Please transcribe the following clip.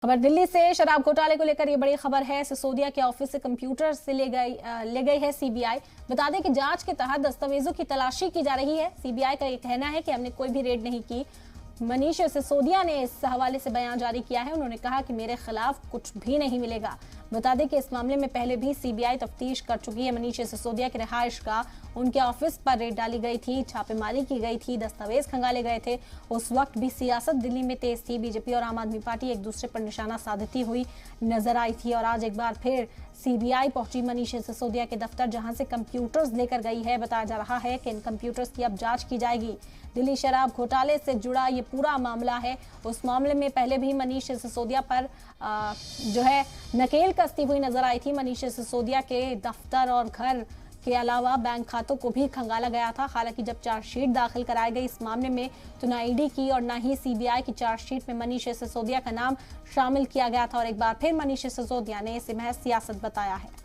खबर दिल्ली से शराब घोटाले को लेकर ये बड़ी खबर है। सिसोदिया के ऑफिस से कंप्यूटर से ले गई है सीबीआई। बता दें कि जांच के तहत दस्तावेजों की तलाशी की जा रही है। सीबीआई का ये कहना है कि हमने कोई भी रेड नहीं की। मनीष सिसोदिया ने इस हवाले से बयान जारी किया है। उन्होंने कहा कि मेरे खिलाफ कुछ भी नहीं मिलेगा। बता दें कि इस मामले में पहले भी सीबीआई तफ्तीश कर चुकी है। मनीष सिसोदिया की रिहाइश का उनके ऑफिस पर रेड डाली गई थी, छापेमारी की गई थी, दस्तावेज खंगाले गए थे। उस वक्त भी सियासत दिल्ली में तेज थी। बीजेपी और आम आदमी पार्टी एक दूसरे पर निशाना साधती हुई नजर आई थी और आज एक बार फिर सीबीआई पहुंची मनीष सिसोदिया के दफ्तर, जहां से कंप्यूटर्स लेकर गई है। बताया जा रहा है कि इन कंप्यूटर्स की अब जांच की जाएगी। दिल्ली शराब घोटाले से जुड़ा ये पूरा मामला है। उस मामले में पहले भी मनीष सिसोदिया पर जो है नकेल कसती हुई नजर आई थी। मनीष सिसोदिया के दफ्तर और घर के अलावा बैंक खातों को भी खंगाला गया था। हालांकि जब चार्जशीट दाखिल कराई गई इस मामले में, तो न ईडी की और न ही सीबीआई की चार्जशीट में मनीष सिसोदिया का नाम शामिल किया गया था और एक बार फिर मनीष सिसोदिया ने इसे महज सियासत बताया है।